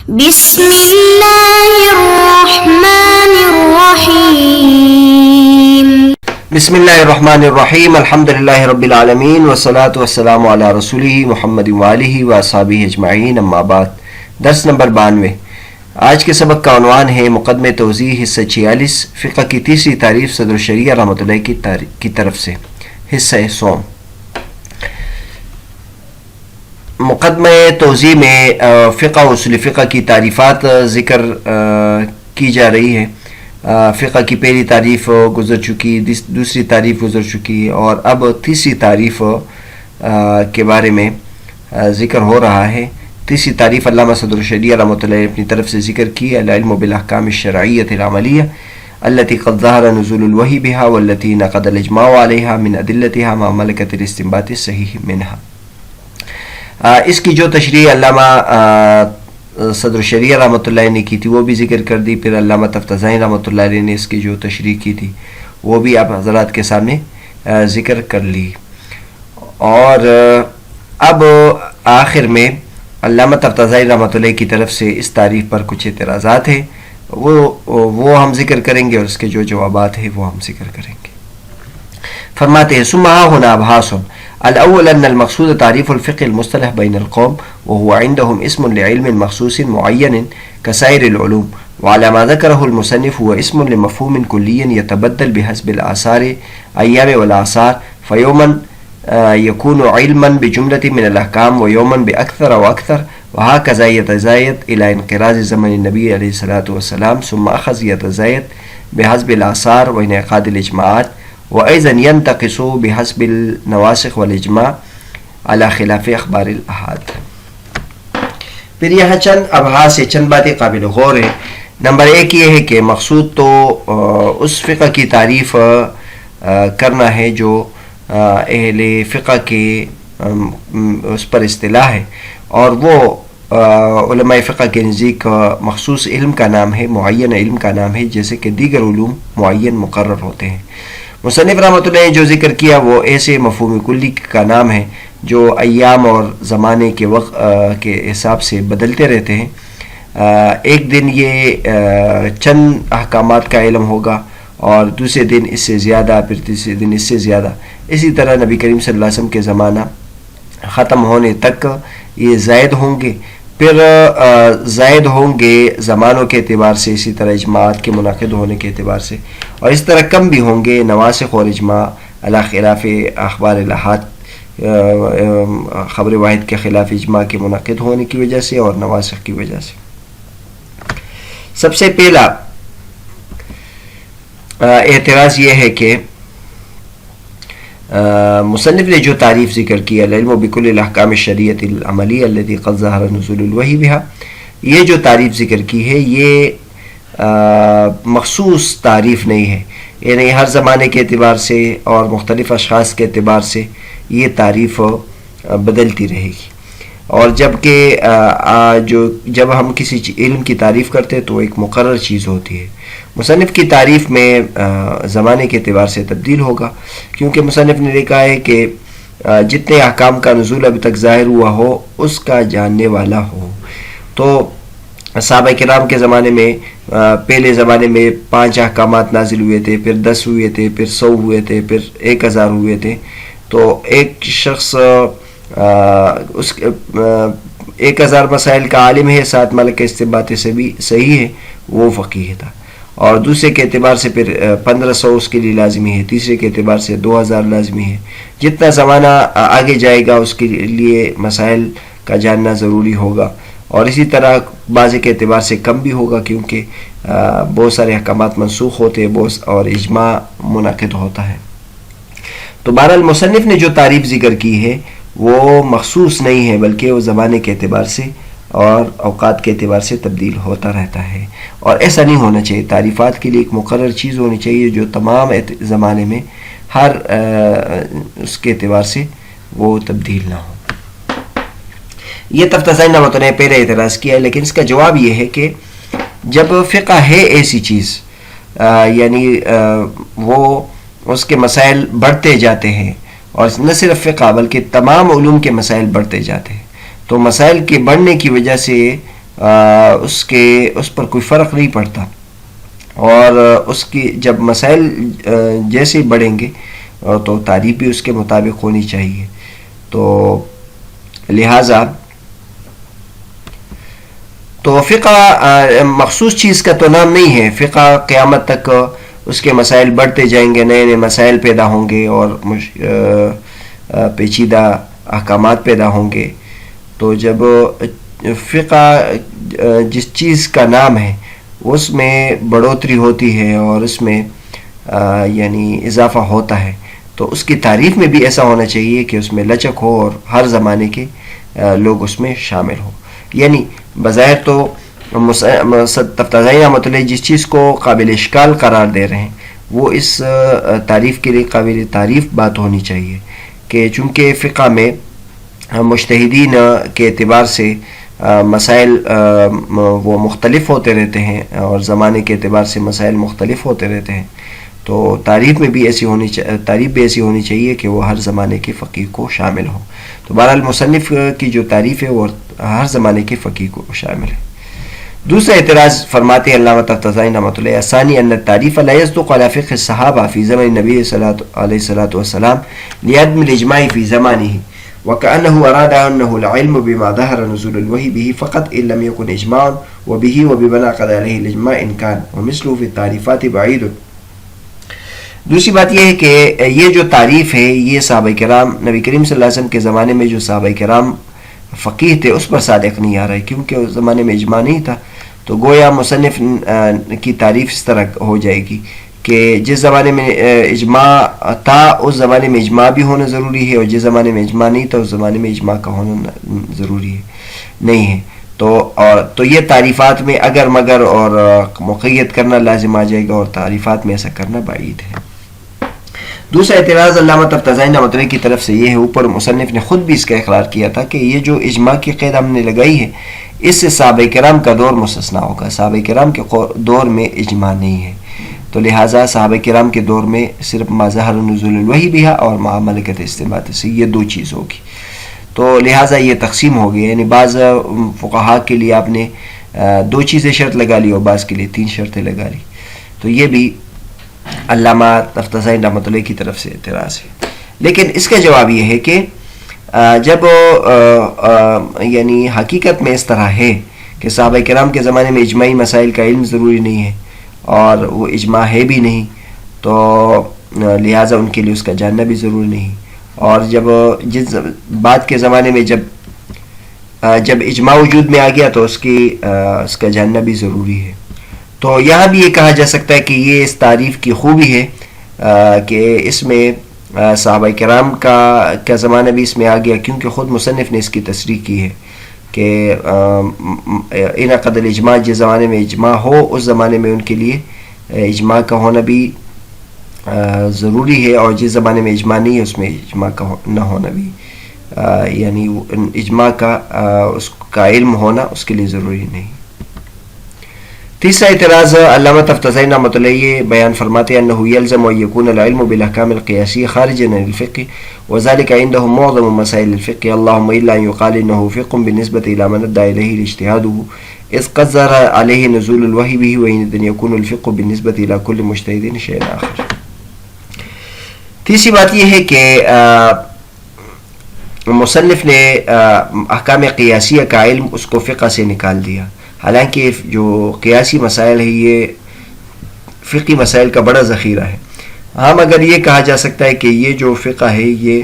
بسم اللہ الرحمن الرحیم. بسم اللہ الرحمن الرحیم. الحمدللہ رب العالمین والصلاة والسلام علی رسولہ محمد وآلہ واصحابہ اجمعین. اما بعد. درس نمبر 92. آج کے سبق کا عنوان ہے مقدمہ توضیح حصہ 46 فقہ کی تیسری تعریف صدر الشریعہ رحمۃ اللہ کی طرف سے. حصہ صوم. مقدمہ توضیح میں فقہ و اصول فقہ کی تعریفات ذکر کی جا رہی ہے. فقہ کی پہلی تعریف گزر چکی، دوسری تعریف گزر چکی، اور اب تیسری تعریف کے بارے میں ذکر ہو رہا ہے. تیسری تعریف علامہ صدر الشریعہ رحمۃ اللہ نے اپنی طرف سے ذکر کی: العلم بالاحکام الشرعیۃ العملیہ التي قد ظهر نزول الوحی بها والتي نقض الاجماع عليها من ادلتها مع ملکۃ الاستنباط الصحیح منها. اس کی جو تشریح علامہ صدر الشریعہ رحمۃ اللہ نے کی تھی وہ بھی ذکر کر دی. پھر علامہ تفتزانی رحمۃ اللہ علیہ نے اس کی جو تشریح کی تھی وہ بھی آپ حضرات کے سامنے ذکر کر لی. اور اب آخر میں علامہ تفتزانی رحمۃ اللہ کی طرف سے اس تعریف پر کچھ اعتراضات ہیں، وہ ہم ذکر کریں گے، اور اس کے جو جوابات ہیں وہ ہم ذکر کریں گے. فرماتے ہیں: ثم هنا ابحاث. الاول ان المقصود تعریف الفقه المصطلح بين القوم وهو عندهم اسم لعلم مخصوص معين كسائر العلوم، وعلى ما ذكره المصنف هو اسم لمفهوم كلي يتبدل بحسب الآثار أيام والآثار، فيوما يكون علما بجملة من الأحكام ويوما بأكثر وأكثر، وهكذا يتزايد إلى انقراض زمن النبي عليه الصلاة والسلام، ثم أخذ يتزايد بحسب الآثار وانعقاد الإجماعات، وأيضا ينتقص بحسب النواسخ والإجماع على خلاف أخبار الأحاد. پھر یہاں چند ابحاث سے چند باتیں قابل غور ہیں. نمبر 1 یہ ہے کہ مقصود تو اس فقہ کی تعریف کرنا ہے جو اہل فقہ کے اس پر اصطلاح ہے، اور وہ علماء فقہ کے نزدیک مخصوص علم کا نام ہے، معین علم کا نام ہے، جیسے کہ دیگر علوم معین مقرر ہوتے ہیں. مصنف رحمۃ اللہ نے جو ذکر کیا وہ ایسے مفہوم کلی کا نام ہے جو ایام اور زمانے کے وقت کے حساب سے بدلتے رہتے ہیں. ایک دن یہ چند احکامات کا علم ہوگا، اور دوسرے دن اس سے زیادہ، پھر تیسرے دن اس سے زیادہ. اسی طرح نبی کریم صلی اللہ علیہ وسلم کے زمانہ ختم ہونے تک یہ زائد ہوں گے، پھر زائد ہوں گے زمانوں کے اعتبار سے، اسی طرح اجماعات کے منعقد ہونے کے اعتبار سے، اور اس طرح کم بھی ہوں گے نواسخ اور اجماع علی خلاف اخبار الاحاد، خبر واحد کے خلاف اجماع کے منعقد ہونے کی وجہ سے اور نواسخ کی وجہ سے. سب سے پہلا اعتراض یہ ہے کہ مصنف نے جو تعریف ذکر کی العلم بکل الاحکام الشرعیۃ العملیہ التي قد ظهر نزول الوحی بها، یہ جو تعریف ذکر کی ہے یہ مخصوص تعریف نہیں ہے، یعنی ہر زمانے کے اعتبار سے اور مختلف اشخاص کے اعتبار سے یہ تعریف بدلتی رہے گی. اور جب ہم کسی علم کی تعریف کرتے تو ایک مقرر چیز ہوتی ہے. مصنف کی تعریف میں زمانے کے اعتبار سے تبدیل ہوگا، کیونکہ مصنف نے لکھا ہے کہ جتنے احکام کا نزول ابھی تک ظاہر ہوا ہو اس کا جاننے والا ہو. تو صحابہ کرام کے زمانے میں پہلے زمانے میں 5 احکامات نازل ہوئے تھے، پھر 10 ہوئے تھے، پھر 100 ہوئے تھے، پھر 1000 ہوئے تھے. تو ایک شخص اس 1000 مسائل کا عالم ہے، 7 ملک استنباط سے بھی صحیح ہے، وہ فقیہ تھا. اور دوسرے کے اعتبار سے پھر 1500 اس کے لیے لازمی ہے، تیسرے کے اعتبار سے 2000 لازمی ہے. جتنا زمانہ آگے جائے گا اس کے لیے مسائل کا جاننا ضروری ہوگا، اور اسی طرح بعض کے اعتبار سے کم بھی ہوگا، کیونکہ بہت سارے احکامات منسوخ ہوتے ہیں اور اجماع منعقد ہوتا ہے. تو بہرحال مصنف نے جو تعریف ذکر کی ہے وہ مخصوص نہیں ہے، بلکہ وہ زمانے کے اعتبار سے اور اوقات کے اعتبار سے تبدیل ہوتا رہتا ہے. اور ایسا نہیں ہونا چاہیے. تعریفات کے لیے ایک مقرر چیز ہونی چاہیے جو تمام زمانے میں ہر اس کے اعتبار سے وہ تبدیل نہ ہو. یہ تفتزانی رحمۃ اللہ نے پہلے اعتراض کیا ہے، لیکن اس کا جواب یہ ہے کہ جب فقہ ہے ایسی چیز، یعنی وہ اس کے مسائل بڑھتے جاتے ہیں، اور نہ صرف فقہ بلکہ تمام علوم کے مسائل بڑھتے جاتے ہیں، تو مسائل کے بڑھنے کی وجہ سے اس پر کوئی فرق نہیں پڑتا، اور اس کی جب مسائل جیسے بڑھیں گے تو تعریف بھی اس کے مطابق ہونی چاہیے. تو لہٰذا تو فقہ مخصوص چیز کا تو نام نہیں ہے. فقہ قیامت تک اس کے مسائل بڑھتے جائیں گے، نئے نئے مسائل پیدا ہوں گے اور پیچیدہ احکامات پیدا ہوں گے. تو جب فقہ جس چیز کا نام ہے اس میں بڑھوتری ہوتی ہے اور اس میں یعنی اضافہ ہوتا ہے، تو اس کی تعریف میں بھی ایسا ہونا چاہیے کہ اس میں لچک ہو اور ہر زمانے کے لوگ اس میں شامل ہوں. یعنی بظاہر تو تفتازانی رحمۃ اللہ جس چیز کو قابل اشکال قرار دے رہے ہیں وہ اس تعریف کے لیے قابل تعریف بات ہونی چاہیے کہ چونکہ فقہ میں مجتہدین کے اعتبار سے مسائل وہ مختلف ہوتے رہتے ہیں اور زمانے کے اعتبار سے مسائل مختلف ہوتے رہتے ہیں، تو تعریف بھی ایسی ہونی چاہیے کہ وہ ہر زمانے کے فقیہ کو شامل ہو. تو بہرحال مصنف کی جو تعریف ہے وہ ہر زمانے کے فقیہ کو شامل ہے. دوسرا اعتراض فرماتے ہیں علامہ تفتازانی رحمۃ اللہ ثانی ان التعریف لا يصدق على فقه الصحابہ فی زمن النبی علیہ الصلوۃ والسلام لعدم الاجماع فی زمانه وكأنه أراد أنه العلم بما ظهر نزول الوحي به فقط إن لم يكن إجماعا وبه وبما قد عليه الإجماع إن كان ومثله في التعريفات بعيد. دوسری بات یہ ہے کہ یہ جو تعریف ہے یہ صحابہ کرام نبی کریم صلی اللہ علیہ وسلم کے زمانے میں جو صحابہ کرام فقیہ تھے اس پر صادق نہیں آ رہا ہے، کیونکہ اس زمانے میں اجماع نہیں تھا. تو گویا مصنف کی تعریف اس طرح ہو جائے گی کہ جس زمانے میں اجماع تھا اس زمانے میں اجماع بھی ہونا ضروری ہے، اور جس زمانے میں اجماع نہیں تھا اس زمانے میں اجماع کا ہونا ضروری ہے نہیں ہے. تو یہ تعریفات میں اگر مگر اور مقید کرنا لازم آ جائے گا، اور تعریفات میں ایسا کرنا بعید ہے. دوسرا اعتراض علامہ تفتازانی رحمۃ اللہ کی طرف سے یہ ہے، اوپر مصنف نے خود بھی اس کا اقرار کیا تھا کہ یہ جو اجماع کی قید ہم نے لگائی ہے اس سے صحابہ کرام کا دور مستثنا ہوگا. صحابہ کرام کے دور میں اجماع نہیں ہے، تو لہٰذا صحابہ کرام کے دور میں صرف ما ظہر نزول الوحی بہا اور ما ملکت استنباط سے یہ دو چیز ہوگی. تو لہٰذا یہ تقسیم ہو گئی، یعنی بعض فقہاء کے لیے آپ نے دو چیزیں شرط لگا لی اور بعض کے لیے تین شرطیں لگا لی. تو یہ بھی علامہ تفتازانی رحمۃ اللہ کی طرف سے اعتراض ہے. لیکن اس کا جواب یہ ہے کہ جب یعنی حقیقت میں اس طرح ہے کہ صحابہ کرام کے زمانے میں اجماعی مسائل کا علم ضروری نہیں ہے اور وہ اجماع ہے بھی نہیں، تو لہٰذا ان کے لیے اس کا جاننا بھی ضروری نہیں. اور جس بات کے زمانے میں جب اجماع وجود میں آ گیا تو اس کا جاننا بھی ضروری ہے. تو یہاں بھی یہ کہا جا سکتا ہے کہ یہ اس تعریف کی خوبی ہے کہ اس میں صحابہ کرام کا زمانہ بھی اس میں آ گیا، کیونکہ خود مصنف نے اس کی تصریح کی ہے کہ انعقد الاجماع جس زمانے میں اجماع ہو اس زمانے میں ان کے لیے اجماع کا ہونا بھی ضروری ہے، اور جس زمانے میں اجماع نہیں ہے اس میں اجماع کا نہ ہونا بھی یعنی اجماع اس کا علم ہونا اس کے لیے ضروری نہیں. تیسرا اعتراض علامہ تفتازانی رحمۃ اللہ یہ بیان فرماتے ہیں انه يلزم ان يكون العلم بالاحکام القیاسیہ خارجا عن الفقه وذلك عندهم معظم مسائل الفقه اللهم الا ان يقال انه فقه بالنسبه الى من ادعى اليه الاجتهاد اذ قد ظهر عليه نزول الوحي به وان يكون الفقه بالنسبه الى كل مجتهد شيء آخر. تیسری بات یہ ہے کہ مصنف نے احکام قیاسیہ کا علم اس کو فقہ سے نکال دیا، حالانکہ جو قیاسی مسائل ہے یہ فقی مسائل کا بڑا ذخیرہ ہے. ہاں مگر یہ کہا جا سکتا ہے کہ یہ جو فقہ ہے یہ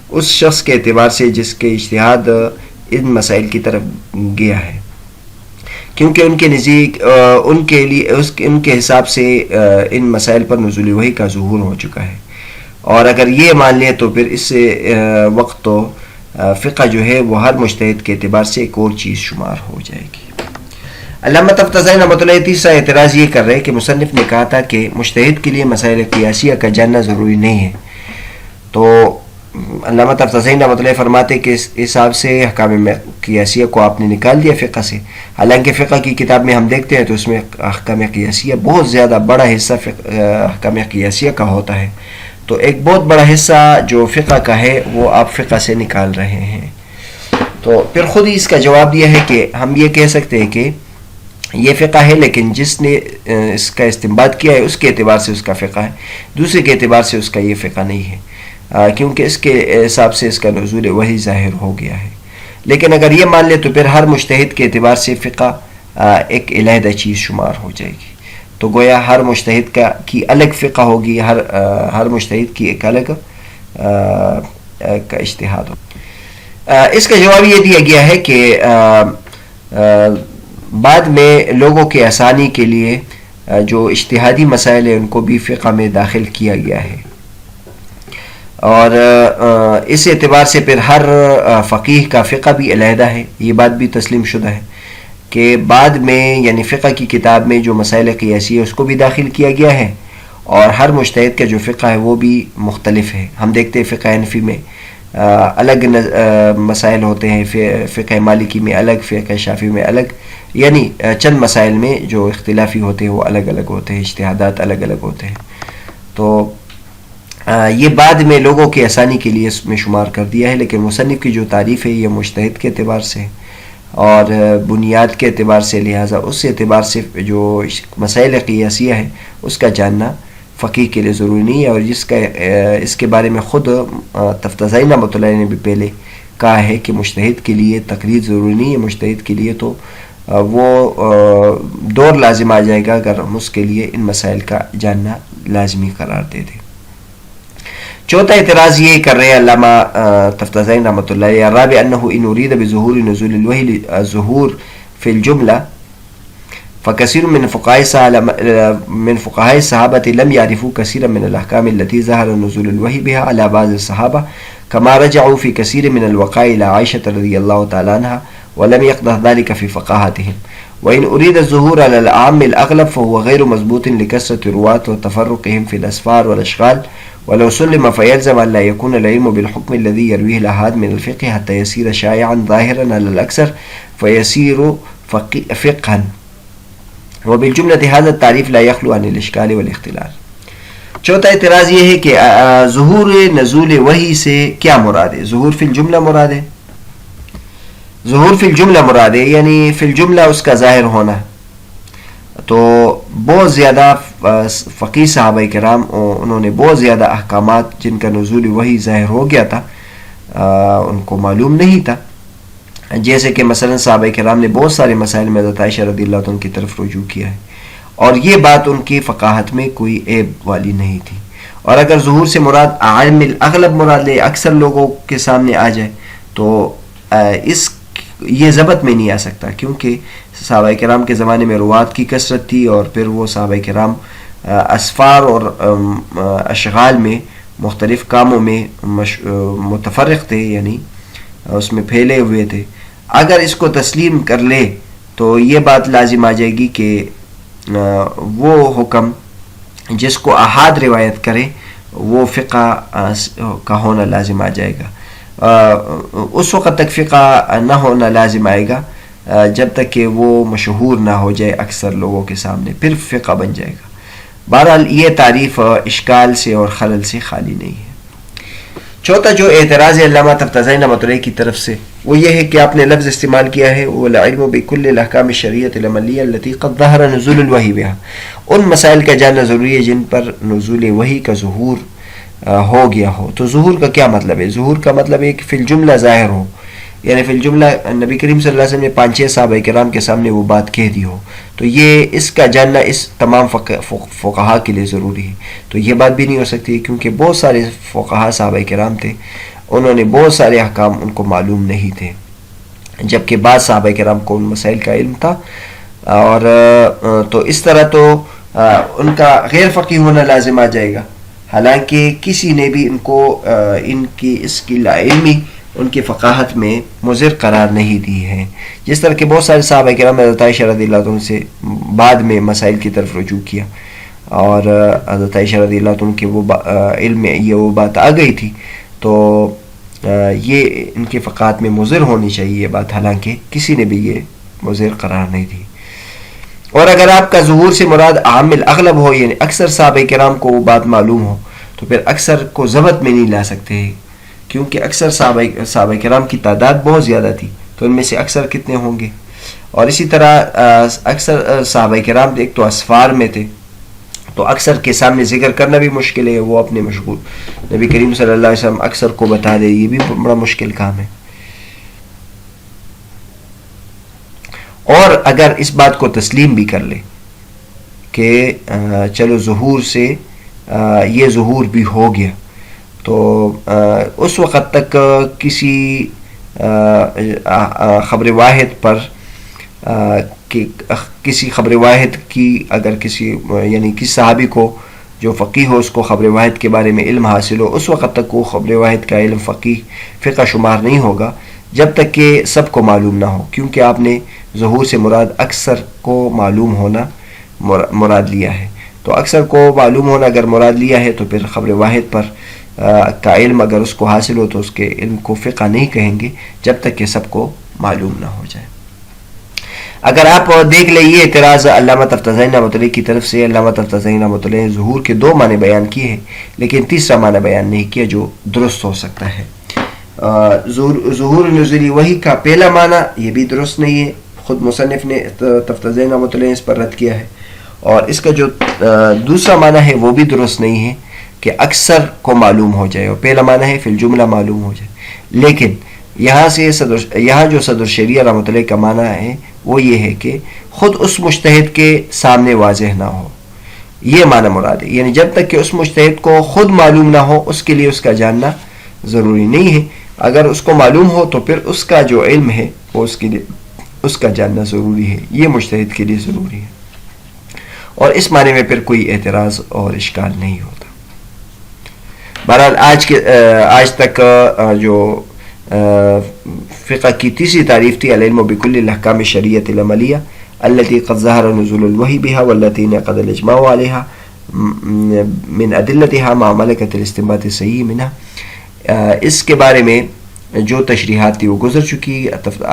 اس شخص کے اعتبار سے جس کے اجتہاد ان مسائل کی طرف گیا ہے، کیونکہ ان کے نزدیک ان کے حساب سے ان مسائل پر نزول وحی کا ظہور ہو چکا ہے. اور اگر یہ مان لیں تو پھر اس وقت تو فقہ جو ہے وہ ہر مجتہد کے اعتبار سے ایک اور چیز شمار ہو جائے گی. علامہ تفتازانی رحمۃ اللہ تیسرا اعتراض یہ کر رہے کہ مصنف نے کہا تھا کہ مجتہد کے لیے مسائل قیاسیہ کا جاننا ضروری نہیں ہے. تو علامہ تفتازانی رحمۃ اللہ فرماتے کہ اس حساب سے احکام قیاسیہ کو آپ نے نکال دیا فقہ سے، حالانکہ فقہ کی کتاب میں ہم دیکھتے ہیں تو اس میں احکام قیاسیہ بہت زیادہ بڑا حصہ احکام قیاسیہ کا ہوتا ہے. تو ایک بہت بڑا حصہ جو فقہ کا ہے وہ آپ فقہ سے نکال رہے ہیں. تو پھر خود ہی اس کا جواب دیا ہے کہ ہم یہ کہہ سکتے ہیں کہ یہ فقہ ہے، لیکن جس نے اس کا استنباط کیا ہے اس کے اعتبار سے اس کا فقہ ہے، دوسرے کے اعتبار سے اس کا یہ فقہ نہیں ہے، کیونکہ اس کے حساب سے اس کا نزول وحی ظاہر ہو گیا ہے. لیکن اگر یہ مان لے تو پھر ہر مجتہد کے اعتبار سے فقہ ایک علیحدہ چیز شمار ہو جائے گی. تو گویا ہر مجتہد کی الگ فقہ ہوگی، ہر مجتہد کی ایک الگ کا اجتہاد ہو. اس کا جواب یہ دیا گیا ہے کہ بعد میں لوگوں کے آسانی کے لیے جو اجتہادی مسائل ہیں ان کو بھی فقہ میں داخل کیا گیا ہے، اور اس اعتبار سے پھر ہر فقیہ کا فقہ بھی علیحدہ ہے. یہ بات بھی تسلیم شدہ ہے کہ بعد میں یعنی فقہ کی کتاب میں جو مسائل قیاسی ہے اس کو بھی داخل کیا گیا ہے، اور ہر مجتہد کا جو فقہ ہے وہ بھی مختلف ہے. ہم دیکھتے ہیں فقہ حنفی میں الگ مسائل ہوتے ہیں، فقہ مالکی میں الگ، فقہ شافعی میں الگ، یعنی چند مسائل میں جو اختلافی ہوتے ہیں وہ الگ الگ ہوتے ہیں، اجتہادات الگ الگ ہوتے ہیں. تو یہ بعد میں لوگوں کی آسانی کے لیے اس میں شمار کر دیا ہے، لیکن مصنف کی جو تعریف ہے یہ مجتہد کے اعتبار سے اور بنیاد کے اعتبار سے، لہٰذا اس اعتبار سے جو مسائل قیاسیہ ہے اس کا جاننا فقیہ کے لیے ضروری نہیں ہے. اور اس کے بارے میں خود تفتزانی رحمۃ اللہ علیہ نے بھی پہلے کہا ہے کہ مجتہد کے لیے تقلید ضروری نہیں ہے، مجتہد کے لیے تو وہ دور لازم آ جائے گا اگر ہم اس کے لیے ان مسائل کا جاننا لازمی قرار دے دیں. چوتھا اعتراض یہ کر رہے ہیں علامہ تفتزانی رحمۃ اللہ علیہ، الرابع انہ ان اريد بظہور نزول الوحی الظہور فی الجملہ فكثير من فقهاء الصحابة لم يعرفوا كثيرا من الأحكام التي ظهر نزول الوحي بها على بعض الصحابة، كما رجعوا في كثير من الوقائع إلى عائشة رضي الله تعالى عنها ولم يقدح ذلك في فقاهتهم. وإن أريد الظهور على العام الأغلب فهو غير مضبوط لكثرة الرواة وتفرقهم في الأسفار والأشغال، ولو سلم فيلزم أن لا يكون العلم بالحكم الذي يرويه الأحاد من الفقه حتى يصير شائعا ظاهرا على الأكثر فيصير فقها، وبالجملة هذا التعريف لا يخلو عن الاشکال والاختلال. چوتھا اعتراض یہ ہے کہ ظہور نزول وحی سے کیا مراد ہے؟ ظہور فی الجملہ مراد ہے، ظہور فی الجملہ مراد ہے یعنی فی الجملہ اس کا ظاہر ہونا. تو بہت زیادہ فقیہ صحابہ کرام انہوں نے بہت زیادہ احکامات جن کا نزول وحی ظاہر ہو گیا تھا ان کو معلوم نہیں تھا، جیسے کہ مثلا صحابہ کرام نے بہت سارے مسائل میں حضرت عائشہ رضی اللہ عنہ کی طرف رجوع کیا ہے، اور یہ بات ان کی فقاہت میں کوئی عیب والی نہیں تھی. اور اگر ظہور سے مراد عالم الاغلب مراد لے، اکثر لوگوں کے سامنے آ جائے، تو یہ ضبط میں نہیں آ سکتا، کیونکہ صحابہ کرام کے زمانے میں روات کی کثرت تھی، اور پھر وہ صحابہ کرام اسفار اور اشغال میں مختلف کاموں میں متفرق تھے، یعنی اس میں پھیلے ہوئے تھے. اگر اس کو تسلیم کر لے تو یہ بات لازم آ جائے گی کہ وہ حکم جس کو احاد روایت کرے وہ فقہ کا ہونا لازم آ جائے گا. اس وقت تک فقہ نہ ہونا لازم آئے گا جب تک کہ وہ مشہور نہ ہو جائے اکثر لوگوں کے سامنے، پھر فقہ بن جائے گا. بہرحال یہ تعریف اشکال سے اور خلل سے خالی نہیں ہے. چوتھا جو اعتراض ہے علامہ تفتزانی رحمۃ اللہ کی طرف سے وہ یہ ہے کہ آپ نے لفظ استعمال کیا ہے وَالْعِلْمُ بِكُلِّ الْأَحْكَامِ الشَّرْعِيَّةِ الْعَمَلِيَّةِ الَّتِي قَدْ ظَهَرَ نُزُولُ الْوَحْيِ بِهَا، ان مسائل کا جاننا ضروری ہے جن پر نزول وحی کا ظہور ہو گیا ہو. تو ظہور کا کیا مطلب ہے؟ ظہور کا مطلب ہے کہ فی الجملہ ظاہر ہو، یعنی فی الجملہ نبی کریم صلی اللہ علیہ وسلم نے 5-6 صحابہ کرام کے سامنے وہ بات کہہ دی ہو. تو یہ اس کا جاننا اس تمام فقہا کے لیے ضروری ہے. تو یہ بات بھی نہیں ہو سکتی کیونکہ بہت سارے فقہا صحابہ کرام تھے، انہوں نے بہت سارے احکام ان کو معلوم نہیں تھے، جبکہ بعض صحابہ کرام کو ان مسائل کا علم تھا. اور تو اس طرح تو ان کا غیر فقیہ ہونا لازم آ جائے گا، حالانکہ کسی نے بھی ان کو ان کی اس کی علمی ان کی فقاہت میں مضر قرار نہیں دی ہے. جس طرح کہ بہت سارے صحابہ کرام حضرت عائشہ رضی اللہ عنہ سے بعد میں مسائل کی طرف رجوع کیا، اور حضرت عائشہ رضی اللہ عنہ کے وہ علم میں یہ وہ بات آ گئی تھی، تو یہ ان کی فقاہت میں مضر ہونی چاہیے یہ بات، حالانکہ کسی نے بھی یہ مضر قرار نہیں دی. اور اگر آپ کا ظہور سے مراد عام الاغلب ہو، یعنی اکثر صحابہ کرام کو وہ بات معلوم ہو، تو پھر اکثر کو ضبط میں نہیں لا سکتے، کیونکہ اکثر صحابہ کرام کی تعداد بہت زیادہ تھی. تو ان میں سے اکثر کتنے ہوں گے. اور اسی طرح اکثر صحابہ کرام ایک تو اسفار میں تھے, تو اکثر کے سامنے ذکر کرنا بھی مشکل ہے, وہ اپنے مشغول. نبی کریم صلی اللہ علیہ وسلم اکثر کو بتا دے, یہ بھی بڑا مشکل کام ہے. اور اگر اس بات کو تسلیم بھی کر لے کہ چلو ظہور سے یہ ظہور بھی ہو گیا, تو اس وقت تک کسی خبر واحد پر کسی خبر واحد کی اگر کسی یعنی کسی صحابی کو جو فقیہ ہو اس کو خبر واحد کے بارے میں علم حاصل ہو, اس وقت تک وہ خبر واحد کا علم فقہ شمار نہیں ہوگا جب تک کہ سب کو معلوم نہ ہو, کیونکہ آپ نے ظہور سے مراد اکثر کو معلوم ہونا مراد لیا ہے. تو اکثر کو معلوم ہونا اگر مراد لیا ہے تو پھر خبر واحد پر کا علم اگر اس کو حاصل ہو تو اس کے علم کو فقہ نہیں کہیں گے جب تک کہ سب کو معلوم نہ ہو جائے. اگر آپ دیکھ لیں یہ اعتراض علامہ تفتازانی رحمۃ اللہ کی طرف سے, علامہ تفتازانی رحمۃ اللہ نے ظہور کے 2 معنی بیان کیے ہیں لیکن تیسرا معنی بیان نہیں کیا جو درست ہو سکتا ہے. ظہور نزولی وحی کا پہلا معنی یہ بھی درست نہیں ہے, خود مصنف نے تفتازانی رحمۃ اللہ نے اس پر رد کیا ہے. اور اس کا جو دوسرا معنی ہے وہ بھی درست نہیں ہے کہ اکثر کو معلوم ہو جائے, اور پہلا معنی ہے فی الجملہ معلوم ہو جائے. لیکن یہاں جو صدر شریعہ رحمۃ اللہ کا معنی ہے وہ یہ ہے کہ خود اس مجتہد کے سامنے واضح نہ ہو, یہ معنی مراد ہے. یعنی جب تک کہ اس مجتہد کو خود معلوم نہ ہو اس کے لیے اس کا جاننا ضروری نہیں ہے. اگر اس کو معلوم ہو تو پھر اس کا جو علم ہے وہ اس کے لیے اس کا جاننا ضروری ہے, یہ مجتہد کے لیے ضروری ہے. اور اس معنی میں پھر کوئی اعتراض اور اشکال نہیں ہوتا. بہرحال آج تک جو فقہ کی تیسری تعریف تھی العلم بکل الاحکام الشرعیۃ العملیہ التي قد ظهر نزول الوحی بها والتي انعقد الاجماع عليها من ادلتها مع ملکۃ الاستنباط الصحیح منها. اس کے بارے میں جو تشریحات تھی وہ گزر چکی.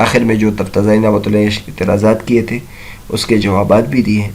آخر میں جو تفتازانی رحمۃ اللہ نے اعتراضات کیے تھے اس کے جوابات بھی دیے ہیں.